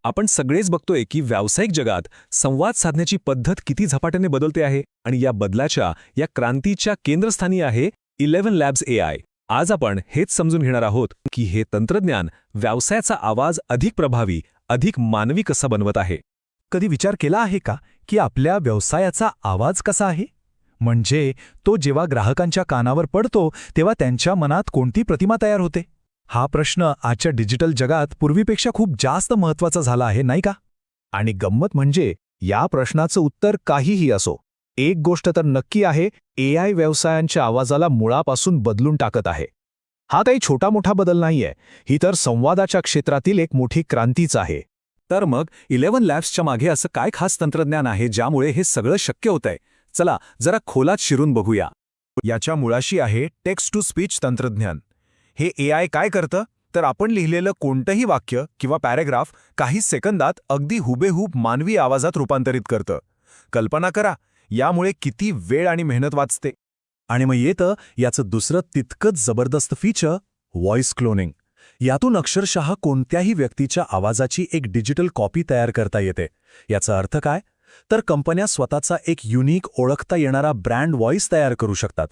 आपण सगळेच बघतोय की व्यावसायिक जगात संवाद साधण्याची पद्धत किती झपाट्याने बदलते आहे आणि या बदलाच्या या क्रांतीच्या केंद्रस्थानी आहे 11 लॅब्स AI. आज आपण हेच समजून घेणार आहोत की हे तंत्रज्ञान व्यवसायाचा आवाज अधिक प्रभावी, अधिक मानवी कसा बनवत आहे. कधी विचार केला आहे का की आपल्या व्यवसायाचा आवाज कसा आहे? म्हणजे तो जेव्हा ग्राहकांच्या कानावर पडतो तेव्हा त्यांच्या मनात कोणती प्रतिमा तयार होते? हा प्रश्न आजच्या डिजिटल जगात पूर्वीपेक्षा खूप जास्त महत्त्वाचा झाला आहे, नाही का? आणि गंमत म्हणजे या प्रश्नाचं उत्तर काहीही असो, एक गोष्ट तर नक्की आहे, AI व्यवसायांच्या आवाजाला मुळापासून बदलून टाकत आहे. हा काही छोटा मोठा बदल नाहीये, ही तर संवादाच्या क्षेत्रातील एक मोठी क्रांतीच आहे. तर मग 11 लॅब्सच्या मागे असं काय खास तंत्रज्ञान आहे ज्यामुळे हे सगळं शक्य होतंय? चला जरा खोलात शिरून बघूया. याच्या मुळाशी आहे टेक्स्ट टू स्पीच तंत्रज्ञान. हे AI काय करतं तर आपण लिहिलेलं कोणतंही वाक्य किंवा पॅरेग्राफ काही सेकंदात अगदी हुबेहूब मानवी आवाजात रूपांतरित करतं. कल्पना करा, यामुळे किती वेळ आणि मेहनत वाचते. आणि मग येतं याचं दुसरं तितकंच जबरदस्त फीचर, व्हॉइस क्लोनिंग. यातून अक्षरशः कोणत्याही व्यक्तीच्या आवाजाची एक डिजिटल कॉपी तयार करता येते. याचा अर्थ काय? तर कंपन्या स्वतःचा एक युनिक ओळखता येणारा ब्रँड व्हॉइस तयार करू शकतात.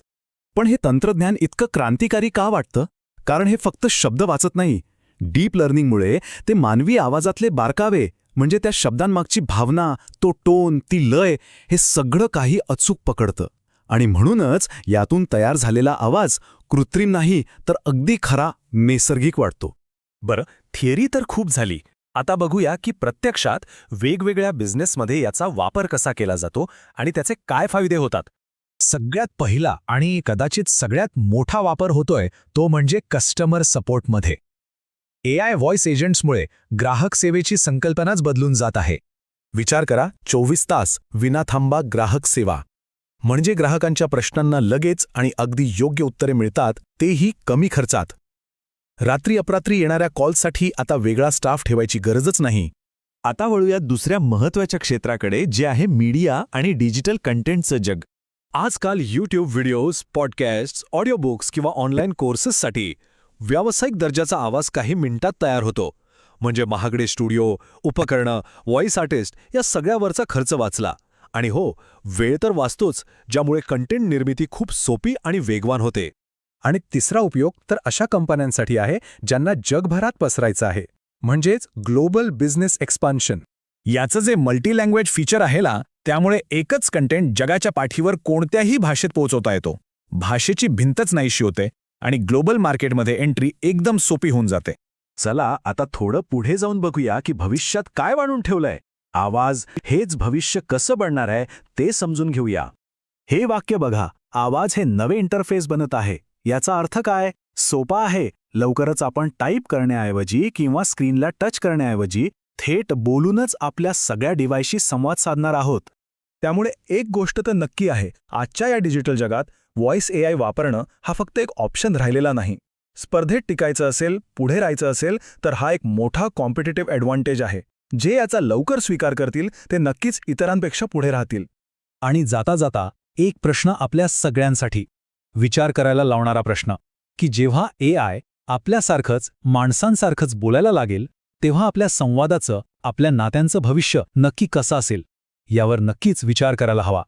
पण हे तंत्रज्ञान इतकं क्रांतिकारी का वाटतं? कारण हे फक्त शब्द वाचत नाही. डीप लर्निंगमुळे ते मानवी आवाजातले बारकावे, म्हणजे त्या शब्दांमागची भावना, तो टोन, ती लय, हे सगळं काही अचूक पकडतं. आणि म्हणूनच यातून तयार झालेला आवाज कृत्रिम नाही तर अगदी खरा, नैसर्गिक वाटतो. बरं, थिअरी तर खूप झाली. आता बघूया की प्रत्यक्षात वेगवेगळ्या बिझनेसमध्ये याचा वापर कसा केला जातो आणि त्याचे काय फायदे होतात. सगळ्यात पहिला आणि कदाचित सगळ्यात मोठा वापर होतोय तो म्हणजे कस्टमर सपोर्टमध्ये. AI व्हॉइस एजंट्समुळे ग्राहक सेवेची संकल्पनाच बदलून जात आहे. विचार करा, 24 तास विनाथांबा ग्राहक सेवा. म्हणजे ग्राहकांच्या प्रश्नांना लगेच आणि अगदी योग्य उत्तरे मिळतात, तेही कमी खर्चात. रात्री अपरात्री येणाऱ्या कॉल्ससाठी आता वेगळा स्टाफ ठेवायची गरजच नाही. आता वळूया दुसऱ्या महत्त्वाच्या क्षेत्राकडे, जे आहे मीडिया आणि डिजिटल कंटेंटचं जग. आजकाल YouTube videos, podcasts, audio books किंवा ऑनलाईन कोर्सेससाठी व्यावसायिक दर्जाचा आवाज काही मिनिटात तयार होतो. म्हणजे महागडे स्टुडिओ, उपकरणं, व्हॉइस आर्टिस्ट या सगळ्यावरचा खर्च वाचला. आणि हो, वेळ तर वाचतोच, ज्यामुळे कंटेंट निर्मिती खूप सोपी आणि वेगवान होते. आणि तिसरा उपयोग तर अशा कंपन्यांसाठी आहे ज्यांना जगभरात पसरायचं आहे, म्हणजेच ग्लोबल बिझनेस एक्सपान्शन. याचं जे मल्टी लँग्वेज फीचर आहे ना, त्यामुळे एकच कंटेंट जगाच्या पाठीवर कोणत्याही भाषेत पोहोचवता येतो. भाषेची भिंतच नाहीशी होते आणि ग्लोबल मार्केटमध्ये एंट्री एकदम सोपी होऊन जाते. चला आता थोडं पुढे जाऊन बघूया की भविष्यात काय वाढून ठेवलंय. आवाज हेच भविष्य कसं बनणार आहे ते समजून घेऊया. हे वाक्य बघा, आवाज हे नवे इंटरफेस बनत आहे. याचा अर्थ काय? सोपा आहे. लवकरच आपण टाईप करण्याऐवजी किंवा स्क्रीनला टच करण्याऐवजी थेट बोलूनच आपल्या सगळ्या डिव्हाइसशी संवाद साधणार आहोत. त्यामुळे एक गोष्ट तर नक्की आहे, आजच्या या डिजिटल जगात व्हॉइस AI वापरणं हा फक्त एक ऑप्शन राहिलेला नाही. स्पर्धेत टिकायचं असेल, पुढे राहायचं असेल तर हा एक मोठा कॉम्पिटिटिव्ह ॲडव्हान्टेज आहे. जे याचा लवकर स्वीकार करतील ते नक्कीच इतरांपेक्षा पुढे राहतील. आणि जाता जाता एक प्रश्न आपल्या सगळ्यांसाठी, विचार करायला लावणारा प्रश्न, की जेव्हा AI आपल्यासारखंच माणसांसारखंच बोलायला लागेल तेव्हा आपल्या संवादाचं, आपल्या नात्यांचं भविष्य नक्की कसं असेल, यावर नक्कीच विचार करायला हवा.